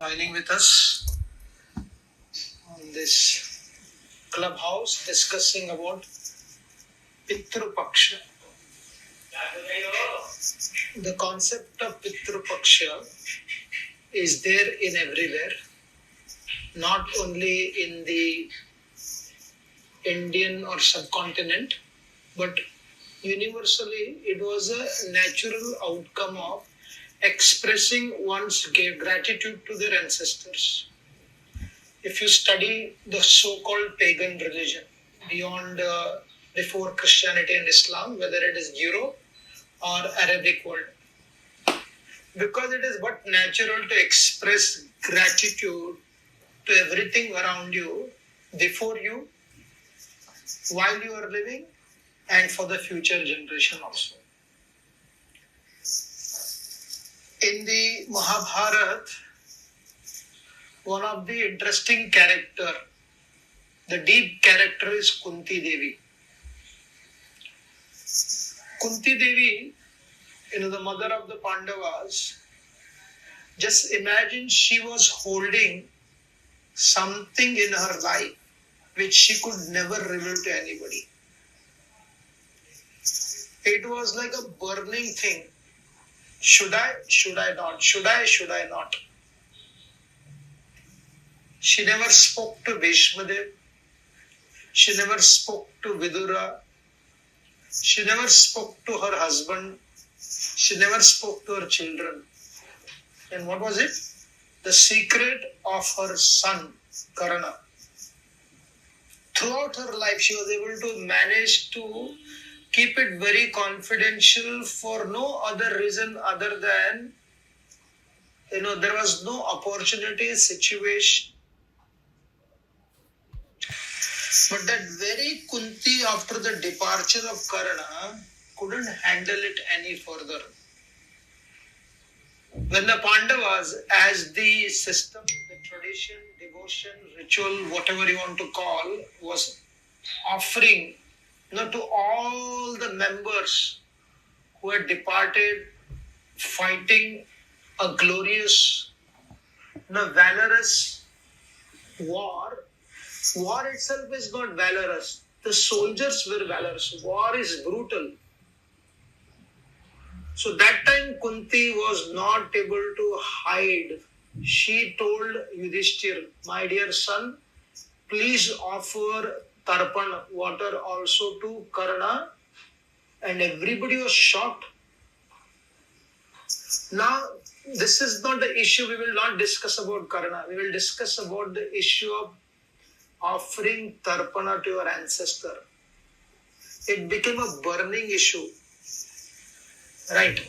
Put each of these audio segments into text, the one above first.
Joining with us on this Clubhouse discussing about Pitru Paksha. The concept of Pitru Paksha is there in everywhere, not only in the Indian or subcontinent, but universally it was a natural outcome of expressing one's gratitude to their ancestors. If you study the so-called pagan religion beyond before Christianity and Islam, whether it is Europe or Arabic world, because it is but natural to express gratitude to everything around you, before you, while you are living, and for the future generation also. In the Mahabharata, one of the interesting character, the deep character is Kunti Devi. Kunti Devi, the mother of the Pandavas, just imagine she was holding something in her life which she could never reveal to anybody. It was like a burning thing. Should I not? Should I not? She never spoke to Bhishmadev. She never spoke to Vidura. She never spoke to her husband. She never spoke to her children. And what was it? The secret of her son, Karna. Throughout her life, she was able to manage to keep it very confidential for no other reason other than, there was no opportunity, situation. But that very Kunti, after the departure of Karna, couldn't handle it any further. When the Pandavas, as the system, the tradition, devotion, ritual, whatever you want to call, was offering to all the members who had departed, fighting a glorious, valorous war. War itself is not valorous. The soldiers were valorous. War is brutal. So that time Kunti was not able to hide. She told Yudhishthir, my dear son, please offer tarpan, water also to Karna. And everybody was shocked. Now, this is not the issue. We will not discuss about Karna. We will discuss about the issue of offering tarpana to your ancestor. It became a burning issue. Right.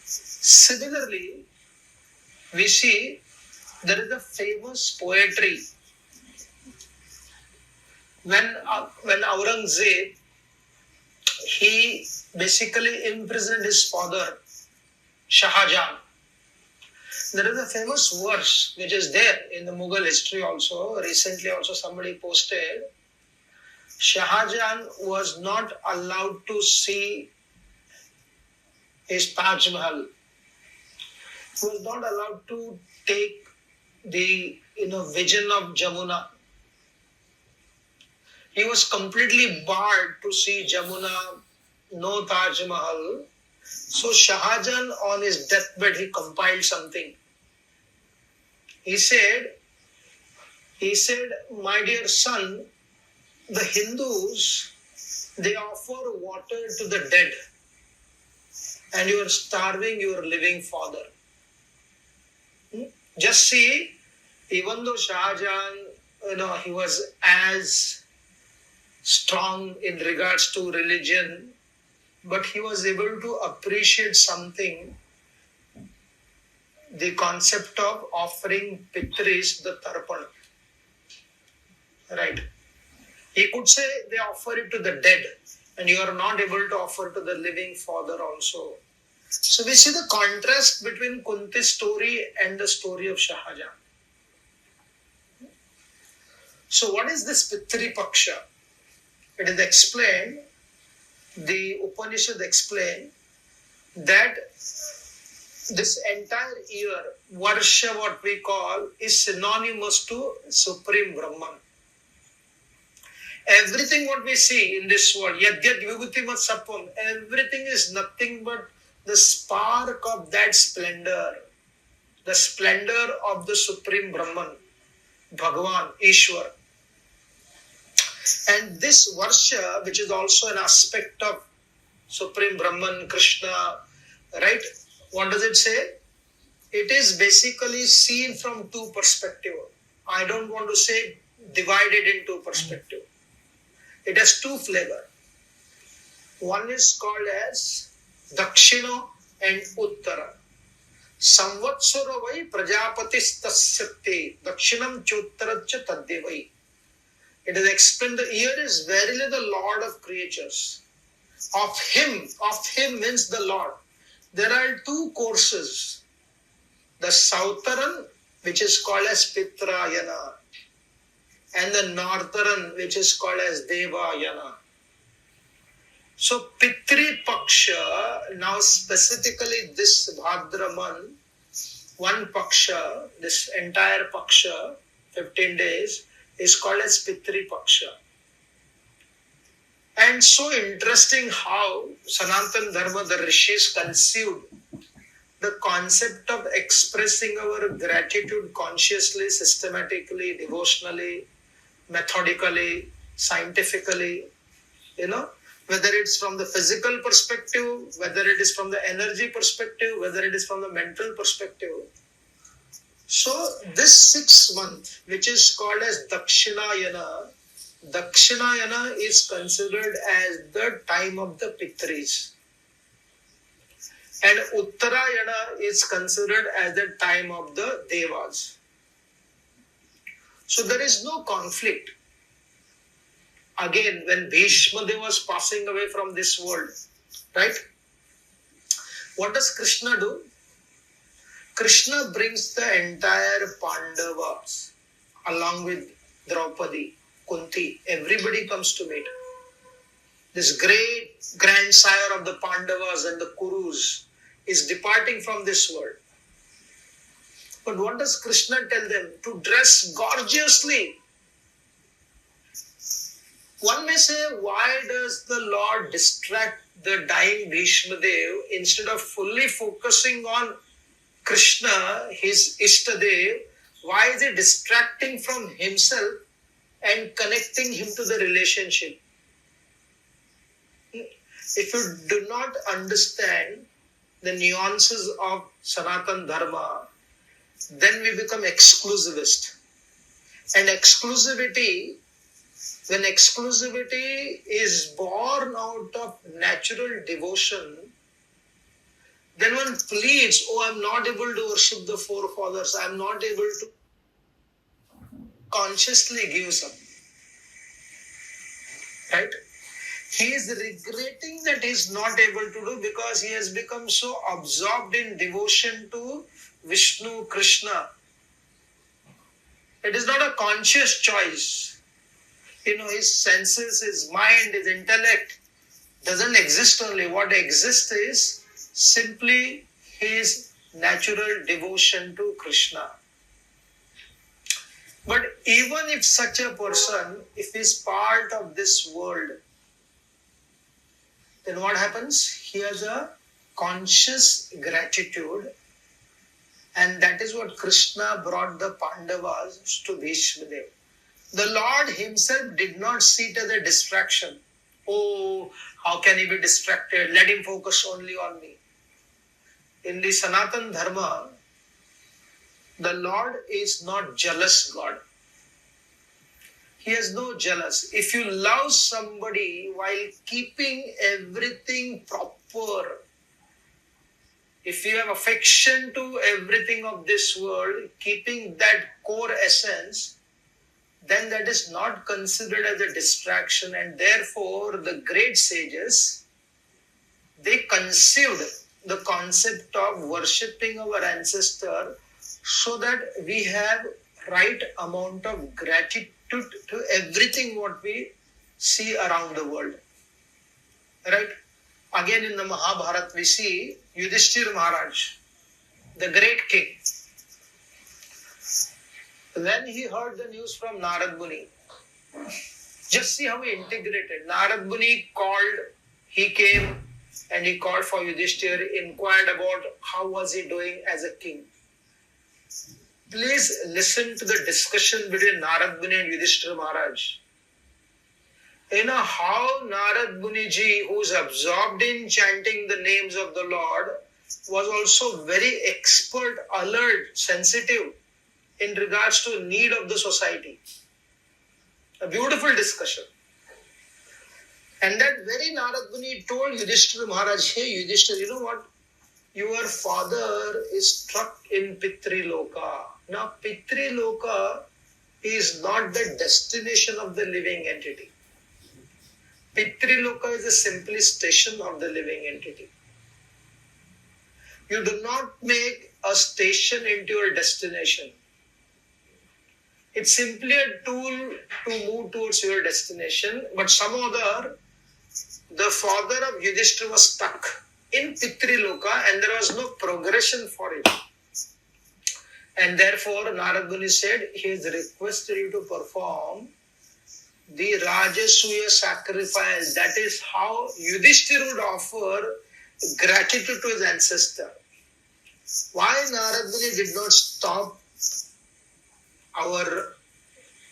Similarly, we see there is a famous poetry. When Aurangzeb, he basically imprisoned his father, Shah Jahan. There is a famous verse which is there in the Mughal history also. Recently also somebody posted. Shah Jahan was not allowed to see his Taj Mahal. He was not allowed to take the vision of Jamuna. He was completely barred to see Jamuna, no Taj Mahal. So Shah Jahan on his deathbed, he compiled something. He said, my dear son, the Hindus, they offer water to the dead. And you are starving your living father. Just see, even though Shah Jahan, he was as strong in regards to religion, but he was able to appreciate something, the concept of offering pitris, the tarpan. Right. He could say they offer it to the dead, and you are not able to offer to the living father also. So we see the contrast between Kunti's story and the story of Shah Jahan. So what is this Pitru Paksha? It is explained, the Upanishad explain that This entire year, Varsha, what we call, is synonymous to Supreme Brahman. Everything what we see in this world, Yadyat Vibhutimat Sapam, everything is nothing but the spark of that splendor, the splendor of the Supreme Brahman, Bhagavan, Ishwar. And this Varsha, which is also an aspect of Supreme Brahman, Krishna, right? What does it say? It is basically seen from two perspectives. I don't want to say divided into perspective. It has two flavors. One is called as Dakshina and Uttara. Samvatsara vai prajapatis tasyate dakshinam chottaracha taddevai. It is explained the year is verily the Lord of creatures. Of him means the Lord. There are two courses. The Southern, which is called as Pitrayana, and the Northern, which is called as Devayana. So Pitru Paksha, now specifically this Bhadraman, one Paksha, this entire Paksha, 15 days, is called as Pitru Paksha. And so interesting how Sanatana Dharma, the Rishis conceived the concept of expressing our gratitude consciously, systematically, devotionally, methodically, scientifically, whether it's from the physical perspective, whether it is from the energy perspective, whether it is from the mental perspective. So this 6 month, which is called as Dakshinayana is considered as the time of the Pitris. And Uttarayana is considered as the time of the Devas. So there is no conflict. Again, when Bhishma Deva was passing away from this world, right? What does Krishna do? Krishna brings the entire Pandavas along with Draupadi, Kunti. Everybody comes to meet. This great grandsire of the Pandavas and the Kurus is departing from this world. But what does Krishna tell them? To dress gorgeously. One may say, why does the Lord distract the dying Bhishma Dev instead of fully focusing on Krishna, his Ishtadev? Why is he distracting from himself and connecting him to the relationship? If you do not understand the nuances of Sanatana Dharma, then we become exclusivist. And when exclusivity is born out of natural devotion, then one pleads, I'm not able to worship the forefathers, I'm not able to consciously give some. Right? He is regretting that he is not able to do because he has become so absorbed in devotion to Vishnu, Krishna. It is not a conscious choice. His senses, his mind, his intellect doesn't exist only. What exists is simply his natural devotion to Krishna. But even if such a person, if he is part of this world, then what happens? He has a conscious gratitude, and that is what Krishna brought the Pandavas to Bhishma Dev. The Lord himself did not see it as a distraction. How can he be distracted? Let him focus only on me. In the Sanatana Dharma, the Lord is not jealous God. He has no jealous. If you love somebody while keeping everything proper, if you have affection to everything of this world, keeping that core essence, then that is not considered as a distraction. And therefore, the great sages, they conceived the concept of worshipping our ancestor so that we have right amount of gratitude to everything what we see around the world. Right? Again in the Mahabharata we see Yudhishthira Maharaj. the great king, when he heard the news from Narad Muni, just see how he integrated. Narad Muni came and he called for Yudhishthir, inquired about how was he doing as a king. Please listen to the discussion between Narad Muni and Yudhishthira Maharaj. You know how Narad Muni ji, who is absorbed in chanting the names of the Lord, was also very expert, alert, sensitive in regards to need of the society. A beautiful discussion. And that very Narad Muni told Yudhishthira Maharaj, hey Yudhishthira, you know what? Your father is struck in Pitriloka. Now Pitriloka is not the destination of the living entity. Pitriloka is a simply station of the living entity. You do not make a station into your destination. It's simply a tool to move towards your destination, but somehow the father of Yudhishthira was stuck in Pitriloka and there was no progression for him. And therefore Narad Muni said, he has requested you to perform the Rajasuya sacrifice. That is how Yudhishthira would offer gratitude to his ancestor. Why Narad Muni did not stop our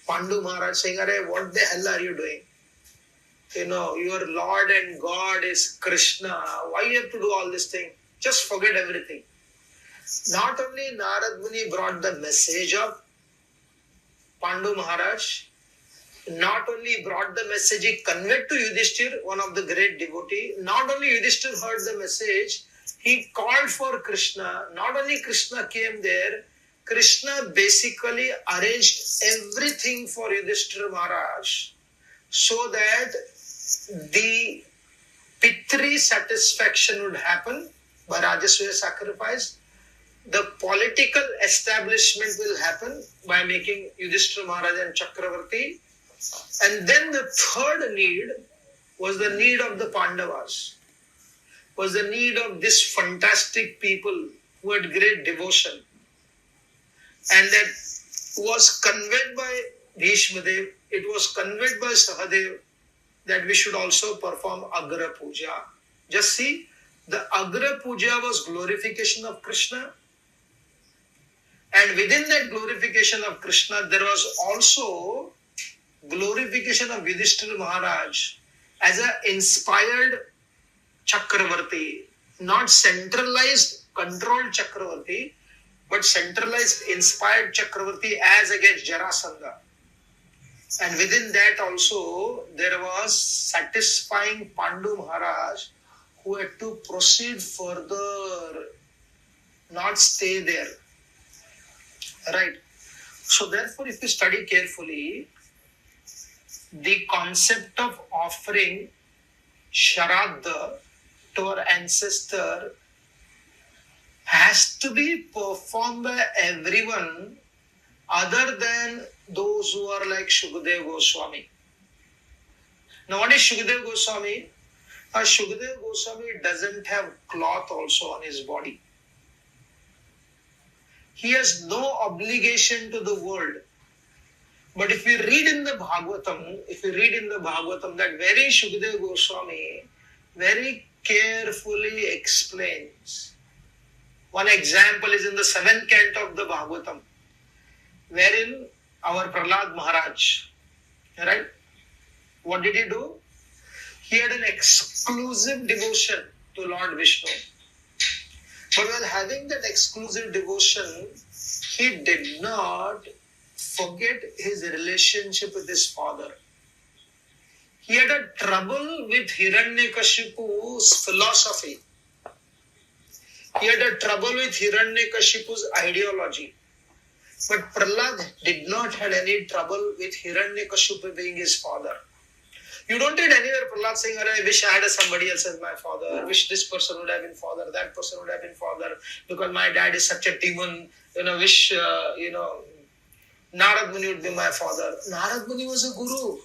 Pandu Maharaj saying, what the hell are you doing? You know, your Lord and God is Krishna. Why you have to do all this thing? Just forget everything. Not only Narad Muni brought the message of Pandu Maharaj, not only brought the message, he conveyed to Yudhishthir, one of the great devotees. Not only Yudhishthir heard the message, he called for Krishna. Not only Krishna came there, Krishna basically arranged everything for Yudhishthira Maharaj so that the Pitri satisfaction would happen by Rajasuya sacrifice. The political establishment will happen by making Yudhishthira Maharaj and Chakravarti. And then the third need was the need of the Pandavas, was the need of this fantastic people who had great devotion. And that was conveyed by Bhishmadev, it was conveyed by Sahadev that we should also perform Agra Puja. Just see, the Agra Puja was glorification of Krishna. And within that glorification of Krishna, there was also glorification of Yudhishthira Maharaj as an inspired Chakravarti, not centralized, controlled Chakravarti, but centralized, inspired Chakravarti as against Jarasandha. And within that also, there was satisfying Pandu Maharaj who had to proceed further, not stay there. Right. So therefore, if you study carefully, the concept of offering Sharaddha to our ancestor has to be performed by everyone other than those who are like Shukadeva Goswami. Now what is Shukadeva Goswami? Shukadeva Goswami doesn't have cloth also on his body. He has no obligation to the world. But if we read in the Bhagavatam, that very Shukadeva Goswami very carefully explains. One example is in the 7th canto of the Bhagavatam, wherein our Prahlad Maharaj, right? What did he do? He had an exclusive devotion to Lord Vishnu. But while having that exclusive devotion, he did not forget his relationship with his father. He had a trouble with Hiranyakashipu's philosophy. He had a trouble with Hiranyakashipu's ideology. But Prahlad did not have any trouble with Hiranyakashipu being his father. You don't read anywhere Prahlad saying, I wish I had somebody else as my father. I wish this person would have been father, that person would have been father, because my dad is such a demon. Wish, Narad Muni would be my father. Narad Muni was a guru.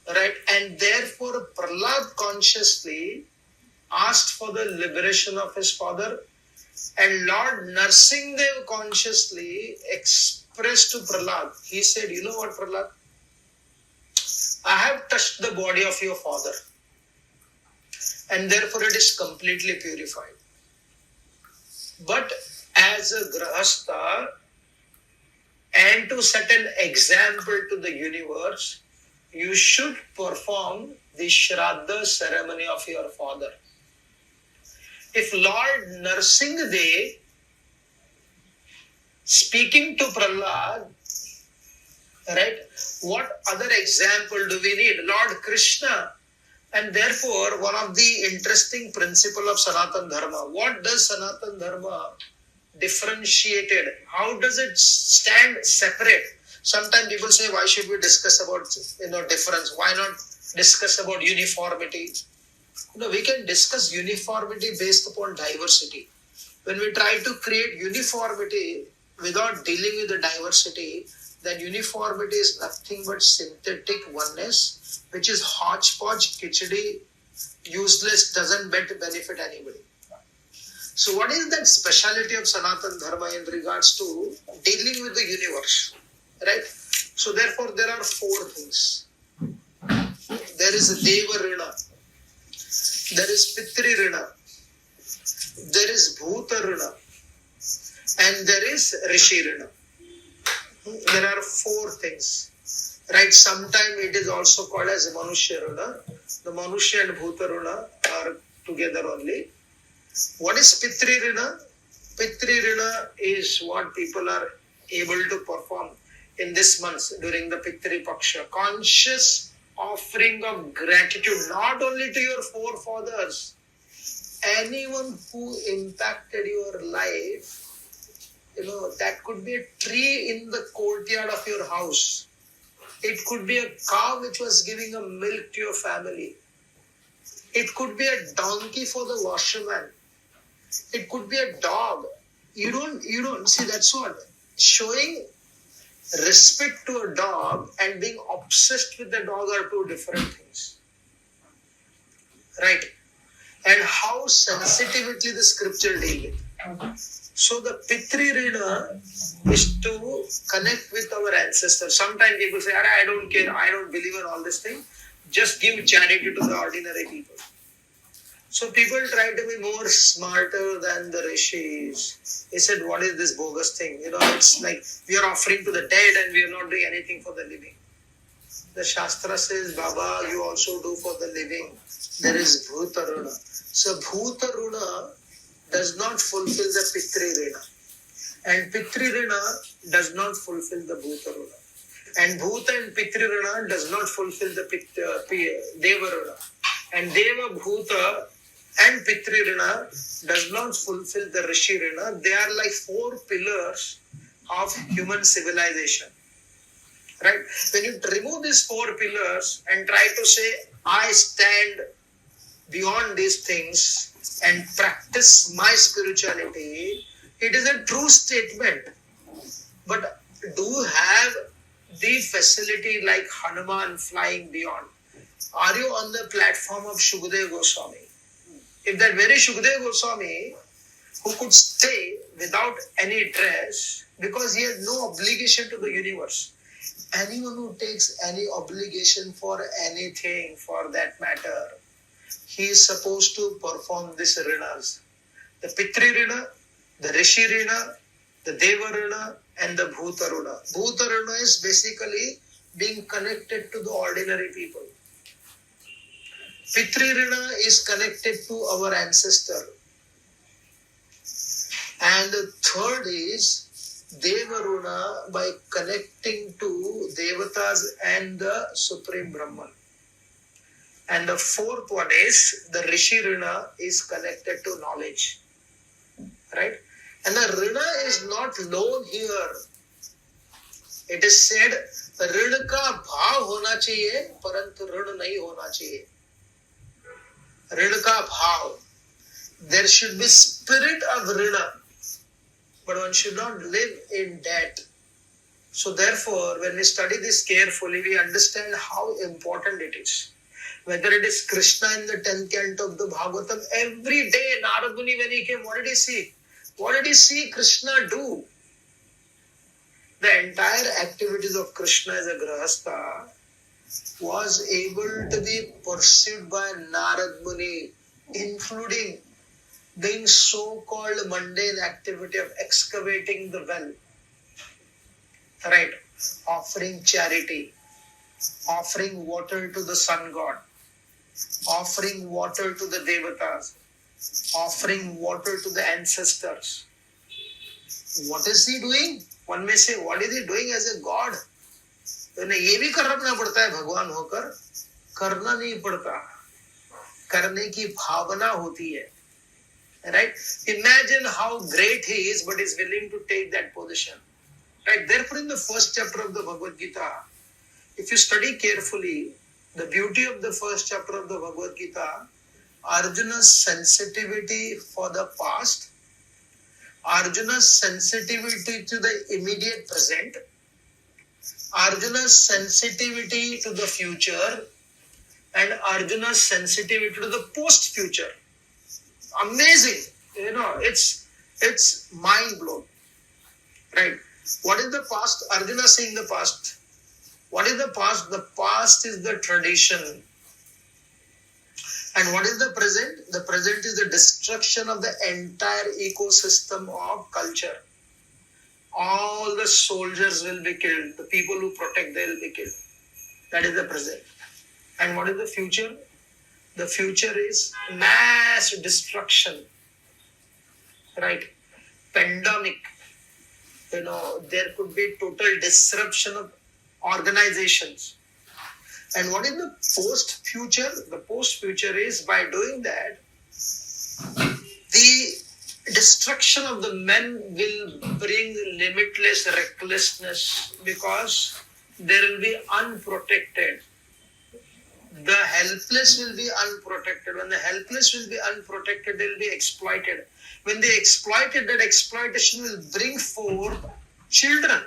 Right? And therefore, Prahlad consciously asked for the liberation of his father And Lord Narsinghdev consciously expressed to Prahlad, he said, you know what, Prahlad? I have touched the body of your father, and therefore it is completely purified. But as a Grahastha, and to set an example to the universe, you should perform the Shraddha ceremony of your father. If Lord Narsinghdev, speaking to Prahlad, right, what other example do we need? Lord Krishna. And therefore, one of the interesting principle of Sanatana Dharma, what does Sanatana Dharma differentiated? How does it stand separate? Sometimes people say, why should we discuss about difference? Why not discuss about uniformity? We can discuss uniformity based upon diversity. When we try to create uniformity without dealing with the diversity, then uniformity is nothing but synthetic oneness, which is hodgepodge, khichdi, useless, doesn't benefit anybody. So what is that speciality of Sanatana Dharma in regards to dealing with the universe? Right? So therefore there are four things. There is Deva Rina, there is Pitri Rina, there is Bhuta Rina, and there is Rishi Rina. There are four things. Right? Sometimes it is also called as Manushya Rina. The Manushya and Bhuta Rina are together only. What is Pitri Rina? Pitri Rina is what people are able to perform in this month during the Pitru Paksha. Conscious offering of gratitude, not only to your forefathers, anyone who impacted your life. That could be a tree in the courtyard of your house. It could be a cow which was giving a milk to your family. It could be a donkey for the washerman. It could be a dog. You don't see, that's what. Showing respect to a dog and being obsessed with the dog are two different things. Right? And how sensitively the scripture deal with. So the Pitri Rina is to connect with our ancestors. Sometimes people say, I don't care, I don't believe in all this thing. Just give charity to the ordinary people. So people try to be more smarter than the rishis. He said, what is this bogus thing? It's like we are offering to the dead and we are not doing anything for the living. The Shastra says, Baba, you also do for the living. There is Bhuta Runa. So Bhuta Runa does not fulfill the Pitri Rina. And Pitri Rina does not fulfill the Bhuta Runa. And Bhuta and Pitri Rina does not fulfill the Deva Rina. And Deva Bhuta and Pitri Rina does not fulfill the Rishi Rina. They are like four pillars of human civilization. Right? When you remove these four pillars and try to say, I stand beyond these things and practice my spirituality, it is a true statement. But do you have the facility like Hanuman flying beyond? Are you on the platform of Shukdev Goswami? If that very Shukdev Goswami, who could stay without any dress because he had no obligation to the universe, anyone who takes any obligation for anything for that matter, he is supposed to perform these rinas. The Pitri Rina, the Rishi Rina, the Deva Rina, and the Bhuta Rina. Bhuta Rina is basically being connected to the ordinary people. Pitri Rina is connected to our ancestor. And the third is Deva Rina by connecting to Devatas and the Supreme Brahman. And the fourth one is the Rishi Rina is connected to knowledge. Right? And the Rina is not known here. It is said, Rin ka bhav hona chahiye, parantu rin nahi hona chahiye. Rin ka bhav. There should be spirit of Rina, but one should not live in debt. So therefore, when we study this carefully, we understand how important it is. Whether it is Krishna in the 10th canto of the Bhagavatam, every day Narad Muni when he came, what did he see? What did he see Krishna do? The entire activities of Krishna as a Grahastha was able to be pursued by Narad Muni, including doing so-called mundane activity of excavating the well, right? Offering charity, offering water to the sun god, offering water to the devatas, offering water to the ancestors. What is he doing? One may say, what is he doing as a god? उन्हें ये भी करना पड़ता है भगवान होकर, करना नहीं पड़ता, करने की भावना होती है, right? Imagine how great he is, but is willing to take that position, right? Therefore, in the first chapter of the Bhagavad Gita, if you study carefully, the beauty of the first chapter of the Bhagavad Gita, Arjuna's sensitivity for the past, Arjuna's sensitivity to the immediate present, Arjuna's sensitivity to the future, and Arjuna's sensitivity to the post-future. Amazing. It's mind-blowing. Right? What is the past? Arjuna seeing the past. What is the past? The past is the tradition. And what is the present? The present is the destruction of the entire ecosystem of culture. All the soldiers will be killed. The people who protect, they will be killed. That is the present. And what is the future? The future is mass destruction. Right? Pandemic. There could be total disruption of organizations. And what is the post-future? The post-future is, by doing that, the destruction of the men will bring limitless recklessness, because there will be unprotected. The helpless will be unprotected. When the helpless will be unprotected, they will be exploited. When they exploited, that exploitation will bring forth children.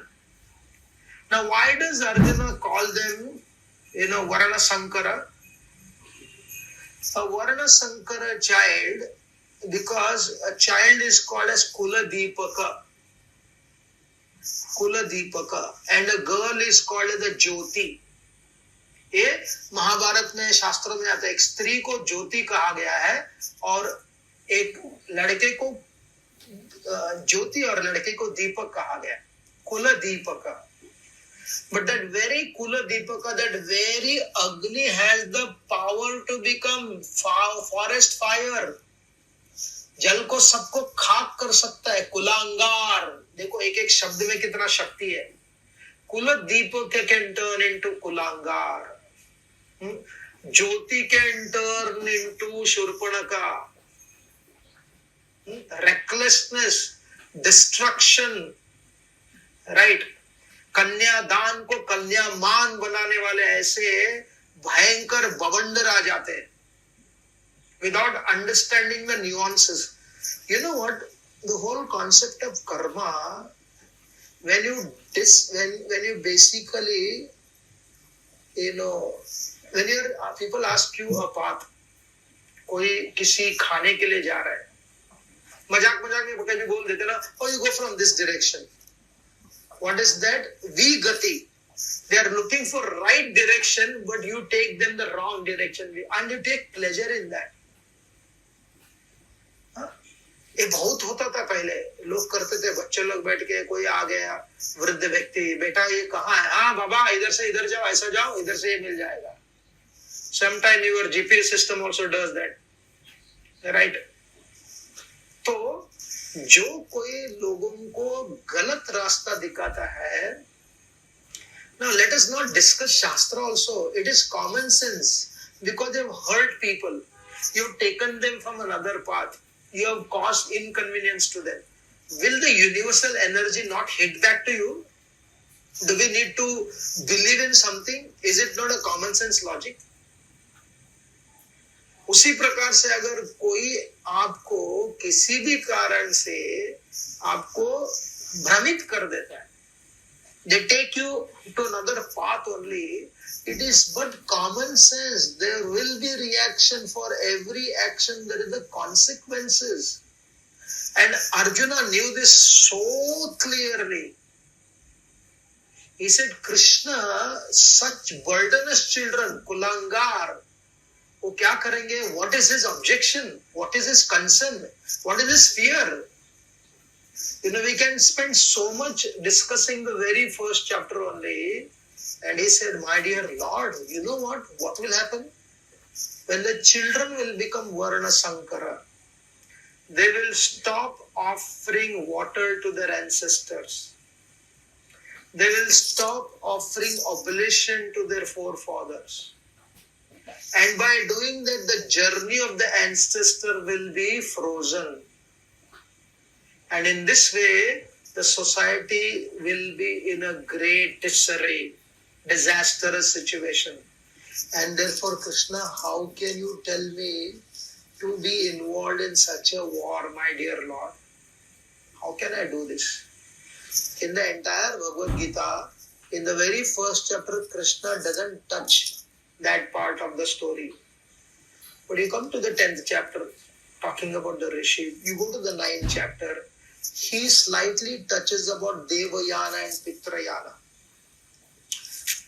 Now, why does Arjuna call them, Varana Sankara? A Varana Sankara child, because a child is called as Kula Deepaka. Kula Deepaka. And a girl is called as a Jyoti. ये महाभारत में शास्त्रों में आता है, एक स्त्री को ज्योति कहा गया है और एक लड़के को ज्योति और लड़के को दीपक कहा गया, कुल दीपक. But that very Kula Deepaka, that very Agni has the power to become forest fire. जल को सबको खाक कर सकता है. कुलांगार, देखो एक एक शब्द में कितना शक्ति है. Kula Deepaka can turn into Kulangar. Jyoti can turn into Shurpanaka. Recklessness, destruction, right? कन्यादान को कन्यामान बनाने वाले ऐसे भयंकर बवंडर आ जाते हैं without understanding the nuances. You know what? The whole concept of karma, when you basically, when people ask you a path, कोई किसी खाने के लिए जा रहा है, मजाक में कभी बोल देते ना, oh, you go from this direction. What is that? Vigati. They are looking for right direction, but you take them the wrong direction, and you take pleasure in that. ये बहुत होता था पहले, लोग करते थे, बच्चे लोग बैठ के, कोई आ गया वृद्ध व्यक्ति, बेटा ये कहाँ है? हाँ बाबा, इधर से इधर जाओ, ऐसा जाओ, इधर से ये मिल जाएगा. Sometime your GPS system also does that, right? तो जो कोई लोगों को गलत रास्ता दिखाता है, now let us not discuss Shastra also. It is common sense, because they have hurt people. You have taken them from another path. You have caused inconvenience to them. Will the universal energy not hit back to you? Do we need to believe in something? Is it not a common sense logic? उसी प्रकार से अगर कोई आपको किसी भी कारण से आपको भ्रमित कर देता है, they take you to another path only, it is but common sense. There will be reaction for every action. There is the consequences. And Arjuna knew this so clearly. He said, Krishna, such burdenous children, kulangar, wo kya karenge? What is his objection? What is his concern? What is his fear? We can spend so much discussing the very first chapter only. And he said, my dear Lord, you know what? What will happen? When the children will become Varna Sankara, they will stop offering water to their ancestors. They will stop offering oblation to their forefathers. And by doing that, the journey of the ancestor will be frozen. And in this way, the society will be in a great disarray, disastrous situation. And therefore, Krishna, how can you tell me to be involved in such a war, my dear Lord? How can I do this? In the entire Bhagavad Gita, in the very first chapter, Krishna doesn't touch that part of the story. But you come to the 10th chapter, talking about the Rishi. You go to the 9th chapter, he slightly touches about Devayana and Pitrayana.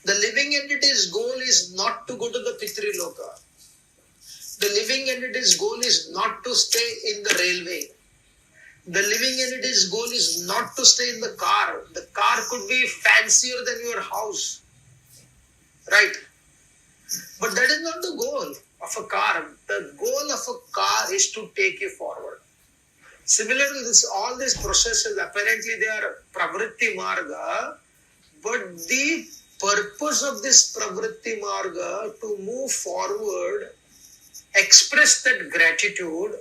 The living entity's goal is not to go to the Pitriloka. The living entity's goal is not to stay in the railway. The living entity's goal is not to stay in the car. The car could be fancier than your house. Right? But that is not the goal of a car. The goal of a car is to take you forward. Similarly, all these processes, apparently they are pravritti marga, but the purpose of this pravritti marga to move forward, express that gratitude,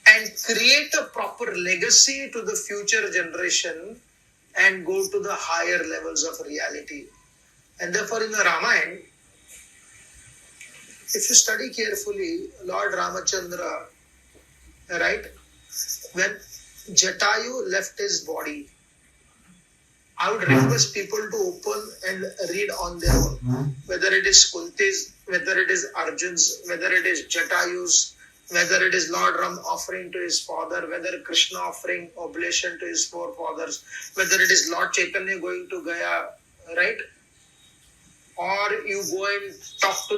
and create a proper legacy to the future generation and go to the higher levels of reality. And therefore in the Ramayana, if you study carefully, Lord Ramachandra, right, when Jatayu left his body, I would request people to open and read on their own. Whether it is Kunti's, whether it is Arjun's, whether it is Jatayu's, whether it is Lord Ram offering to his father, whether Krishna offering oblation to his forefathers, whether it is Lord Chaitanya going to Gaya, right? Or you go and talk to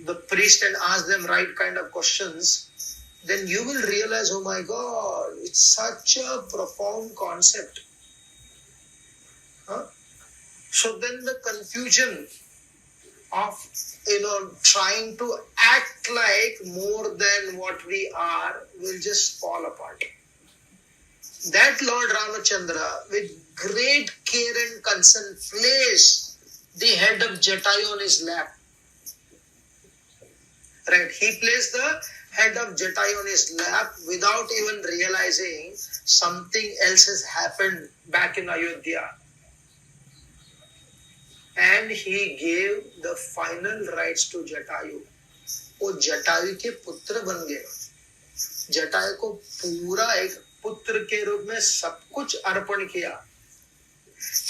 the priest and ask them right kind of questions, then you will realize, oh my God, it's such a profound concept. So then the confusion of, trying to act like more than what we are will just fall apart. That Lord Ramachandra, with great care and concern, placed the head of Jatayu on his lap. Right? He placed the head of Jatayu on his lap without even realizing something else has happened back in Ayodhya. And he gave the final rights to Jatayu. वो जटायु के पुत्र बन गए. जटायु को पूरा एक पुत्र के रूप में सब कुछ अर्पण किया.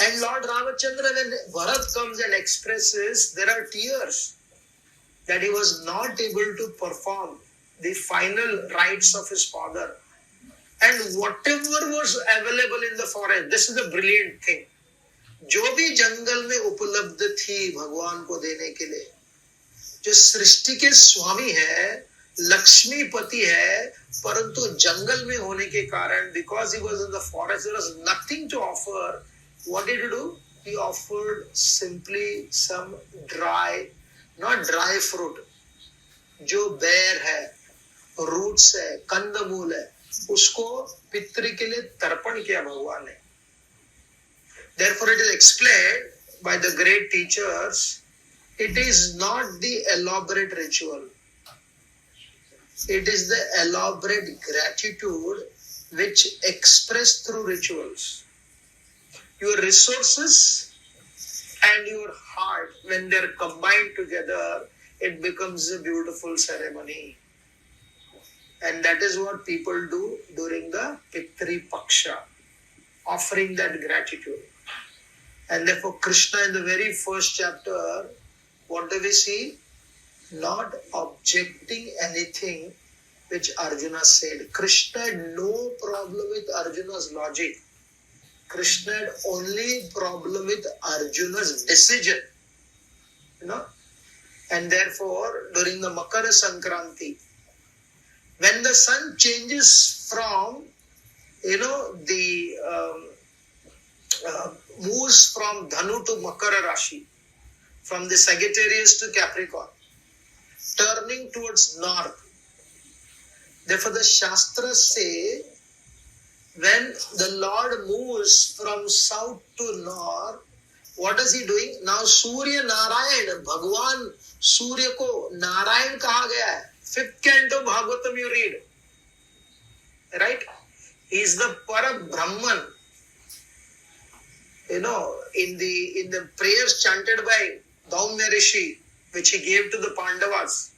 And Lord Ramachandra, when Bharat comes and expresses, there are tears that he was not able to perform the final rites of his father. And whatever was available in the forest, this is the brilliant thing. जो भी जंगल में उपलब्ध थी भगवान को देने के लिए, जो सृष्टि के स्वामी है, लक्ष्मीपति है, परंतु जंगल में होने के कारण, because he was in the forest, there was nothing to offer. What did he do? He offered simply some not dry fruit, जो बेर है, रूट्स है, कंदमूल है, उसको पितृ के लिए तर्पण किया भगवान ने. Therefore, it is explained by the great teachers, it is not the elaborate ritual. It is the elaborate gratitude which expressed through rituals. Your resources and your heart, when they are combined together, it becomes a beautiful ceremony. And that is what people do during the Pitru Paksha, offering that gratitude. And therefore, Krishna in the very first chapter, what do we see? Not objecting anything which Arjuna said. Krishna had no problem with Arjuna's logic. Krishna had only problem with Arjuna's decision. And therefore, during the Makara Sankranti, when the sun changes from, moves from Dhanu to Makara Rashi, from the Sagittarius to Capricorn, turning towards north. Therefore, the Shastras say, when the Lord moves from south to north, what is he doing? Now, Surya Narayan, Bhagwan Surya ko Narayan kaha gaya hai. 5th canto Bhagavatam you read. Right? He is the Para Brahman. In the prayers chanted by Daumya Rishi, which he gave to the Pandavas,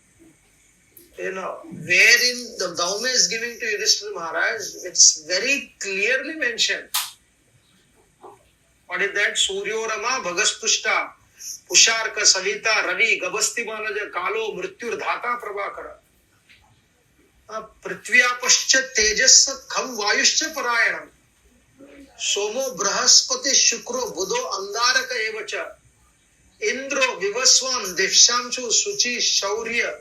wherein the Daumya is giving to Yudhishthira Maharaj, it's very clearly mentioned. What is that? Suryo Rama Bhagastushta Pusharka Savita Ravi Gabasti Manaja Kalo Mrityur Dhata Prabhakara Prithviya Pascha Tejas Kham Vayuscha Parayanam Somo Brahaspati Shukro Budo Angaraka Evacha Indro Vivaswan Devshamchu Suchi Shaurya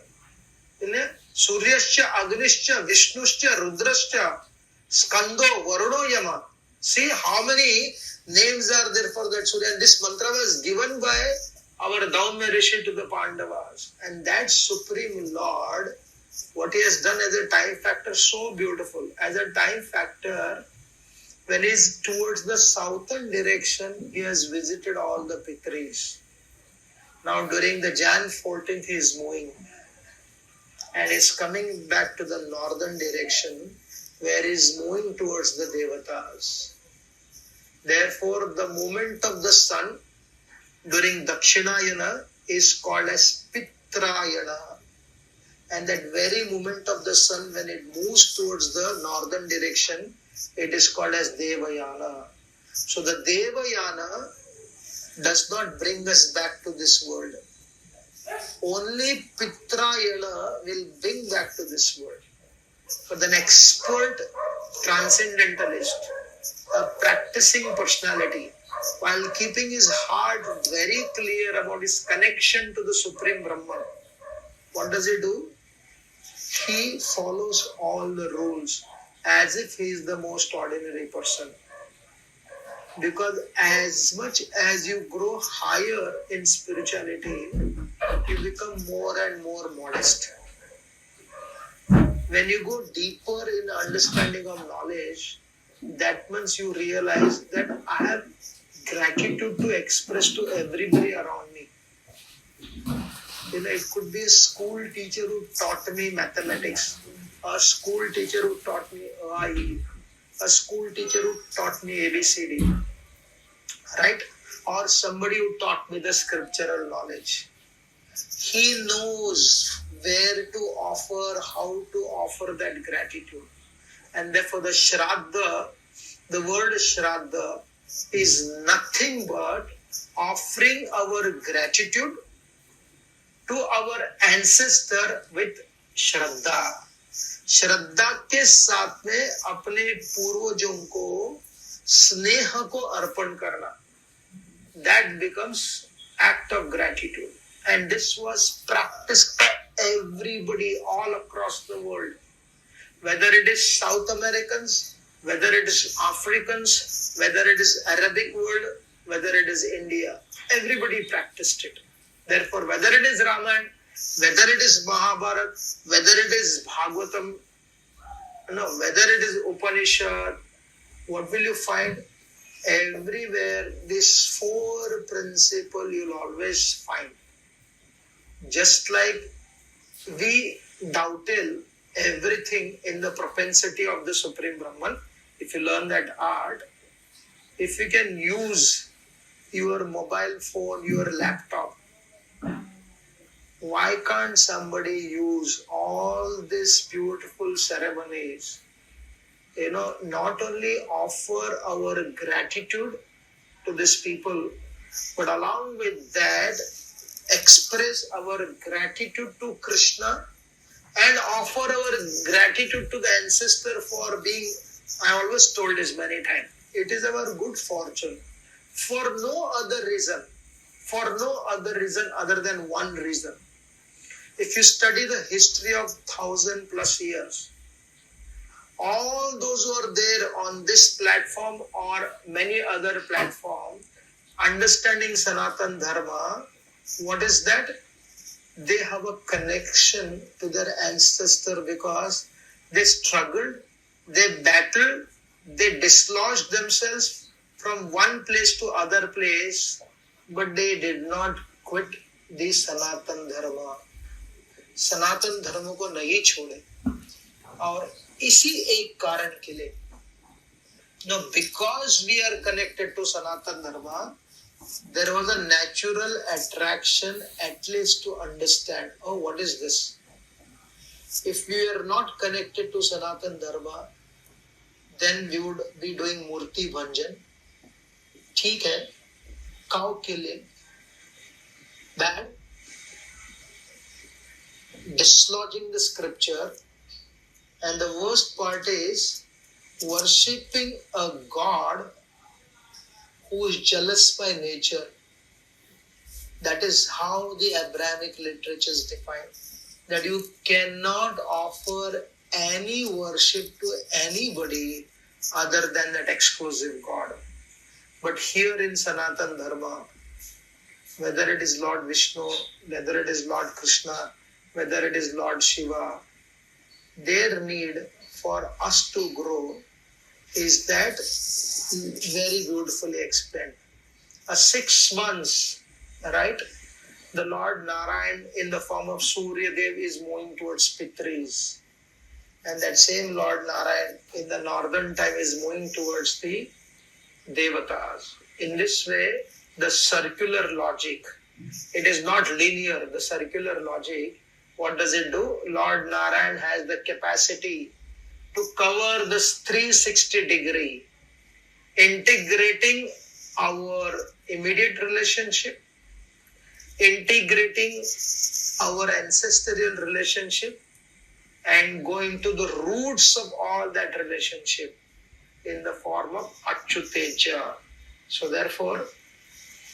Suryascha Agnischa Vishnuscha Rudrascha Skando Varuno Yama. See how many names are there for that Surya. And this mantra was given by our Daumya Rishi to the Pandavas. And that Supreme Lord, what he has done as a time factor, so beautiful. As a time factor, when he is towards the southern direction, he has visited all the Pitris. Now during the Jan 14th, he is moving. And is coming back to the northern direction, where he is moving towards the Devatas. Therefore, the movement of the sun during Dakshinayana is called as Pitrayana. And that very movement of the sun, when it moves towards the northern direction, it is called as Devayana. So the Devayana does not bring us back to this world. Only Pitrayana will bring back to this world. But an expert transcendentalist, a practicing personality, while keeping his heart very clear about his connection to the Supreme Brahman, what does he do? He follows all the rules as if he is the most ordinary person. Because as much as you grow higher in spirituality, you become more and more modest. When you go deeper in understanding of knowledge, that means you realize that I have gratitude to express to everybody around me. It could be a school teacher who taught me mathematics, a school teacher who taught me AIE, a school teacher who taught me ABCD, right? Or somebody who taught me the scriptural knowledge. He knows where to offer, how to offer that gratitude. And therefore the Shraddha, the word Shraddha is nothing but offering our gratitude to our ancestor with Shraddha. श्रद्धा के साथ में अपने पूर्वजों को स्नेह को अर्पण करना, that becomes act of gratitude. And this was practiced by everybody all across the world, whether it is South Americans, whether it is Africans, whether it is Arabic world, whether it is India, everybody practiced it. Therefore, whether it is Ramayana, whether it is Mahabharata, whether it is Bhagavatam, whether it is Upanishad, what will you find? Everywhere, this four principle you'll always find. Just like we doubted everything in the propensity of the Supreme Brahman, if you learn that art, if you can use your mobile phone, your laptop, why can't somebody use all these beautiful ceremonies, not only offer our gratitude to these people, but along with that, express our gratitude to Krishna and offer our gratitude to the ancestor for being, I always told this many times, it is our good fortune for no other reason, other than one reason. If you study the history of 1,000+ years, all those who are there on this platform or many other platforms, understanding Sanatan Dharma, what is that? They have a connection to their ancestor because they struggled, they battled, they dislodged themselves from one place to other place, but they did not quit the Sanatan Dharma. सनातन धर्म को नहीं छोड़े और इसी एक कारण के लिए now because we are connected to Sanatan Dharma, there was a natural attraction at least to understand, oh, what is this? If we are not connected to Sanatan Dharma, then we would be doing Murti Bhanjan. ठीक है, cow killing, bad, dislodging the scripture, and the worst part is worshipping a God who is jealous by nature. That is how the Abrahamic literatures define that you cannot offer any worship to anybody other than that exclusive God. But here in Sanatan Dharma, whether it is Lord Vishnu, whether it is Lord Krishna, whether it is Lord Shiva, their need for us to grow is that very beautifully explained. 6 months, right? The Lord Narayan in the form of Surya Dev is moving towards Pitris. And that same Lord Narayan in the northern time is moving towards the Devatas. In this way, the circular logic, it is not linear, the circular logic, what does it do? Lord Narayan has the capacity to cover this 360 degree, integrating our immediate relationship, integrating our ancestral relationship, and going to the roots of all that relationship in the form of Achyuteja. So therefore,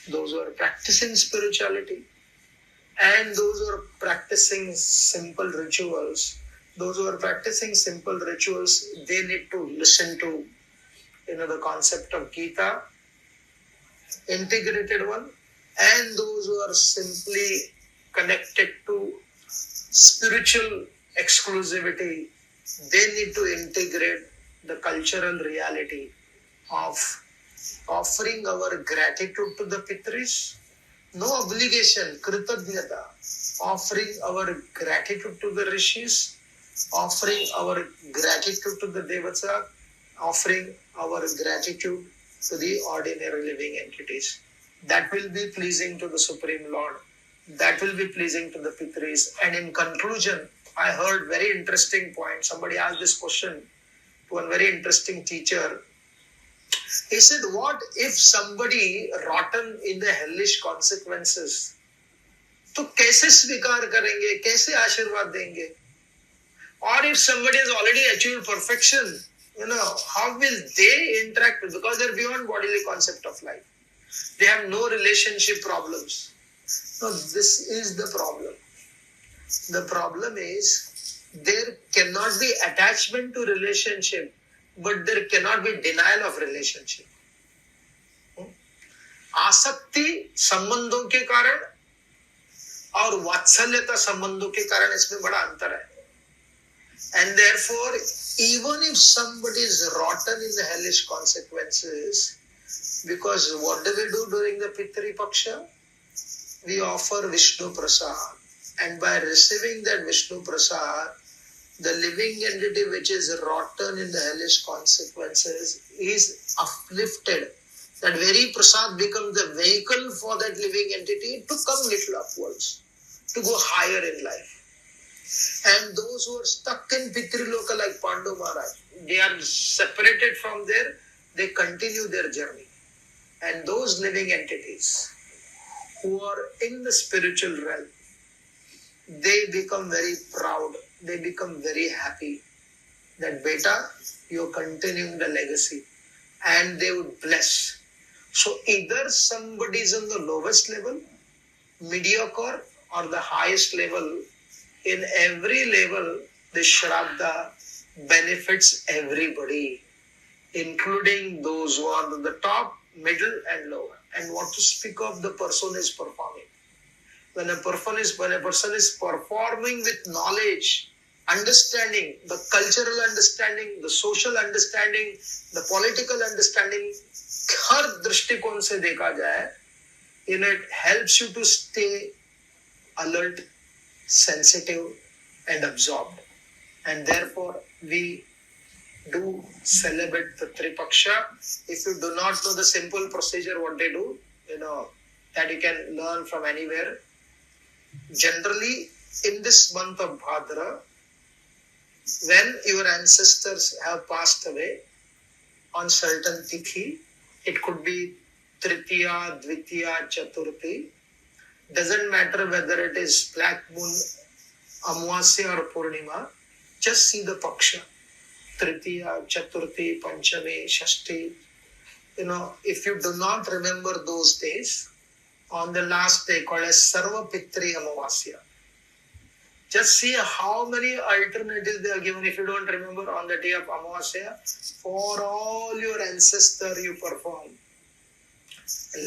those who are practicing spirituality and those who are practicing simple rituals, they need to listen to, the concept of Gita, integrated one, and those who are simply connected to spiritual exclusivity, they need to integrate the cultural reality of offering our gratitude to the Pitris, no obligation, kritadnyata, offering our gratitude to the Rishis, offering our gratitude to the Devata, offering our gratitude to the ordinary living entities. That will be pleasing to the Supreme Lord. That will be pleasing to the Pitris. And in conclusion, I heard very interesting point. Somebody asked this question to a very interesting teacher. He said, what if somebody rotten in the hellish consequences? तो कैसे स्वीकार करेंगे, कैसे आशीर्वाद देंगे? Or if somebody has already achieved perfection, how will they interact with, because they're beyond bodily concept of life. They have no relationship problems. No, this is the problem. The problem is there cannot be attachment to relationship, but there cannot be denial of relationship. आसक्ति संबंधों के कारण और वात्सल्यता संबंधों के कारण इसमें बड़ा अंतर है. And therefore, even if somebody is rotten in the hellish consequences, because what do we do during the Pitru Paksha? We offer Vishnu Prasad. And by receiving that Vishnu Prasad, the living entity which is rotten in the hellish consequences is uplifted. That very Prasad becomes the vehicle for that living entity to come little upwards, to go higher in life. And those who are stuck in Pitruloka like Pandu Maharaj, they are separated from there, they continue their journey. And those living entities who are in the spiritual realm, they become very proud they become very happy that beta, you're continuing the legacy, and they would bless. So either somebody is on the lowest level, mediocre, or the highest level. In every level, the Shraddha benefits everybody, including those who are on the top, middle, and lower. And what to speak of, the person is performing. When a person is performing with knowledge, understanding, the cultural understanding, the social understanding, the political understanding, हर दृष्टिकोण से देखा जाए, it helps you to stay alert, sensitive, and absorbed. And therefore, we do celebrate the Tripaksha. If you do not know the simple procedure, what they do, that you can learn from anywhere. Generally, in this month of Bhadra, when your ancestors have passed away on certain tithi, it could be Tritiya, Dvitiya, Chaturthi. Doesn't matter whether it is black moon, Amvasya or Purnima, just see the Paksha. Tritiya, Chaturthi, Panchami, Shashti. If you do not remember those days, on the last day called as Sarva Pitri Amavasya, just see how many alternatives they are given. If you don't remember on the day of Amavasya, for all your ancestors you perform.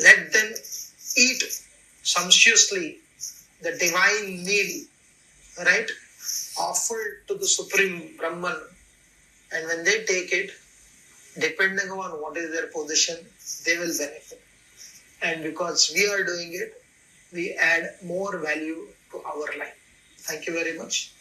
Let them eat sumptuously the divine meal, right? Offered to the Supreme Brahman. And when they take it, depending on what is their position, they will benefit. And because we are doing it, we add more value to our life. Thank you very much.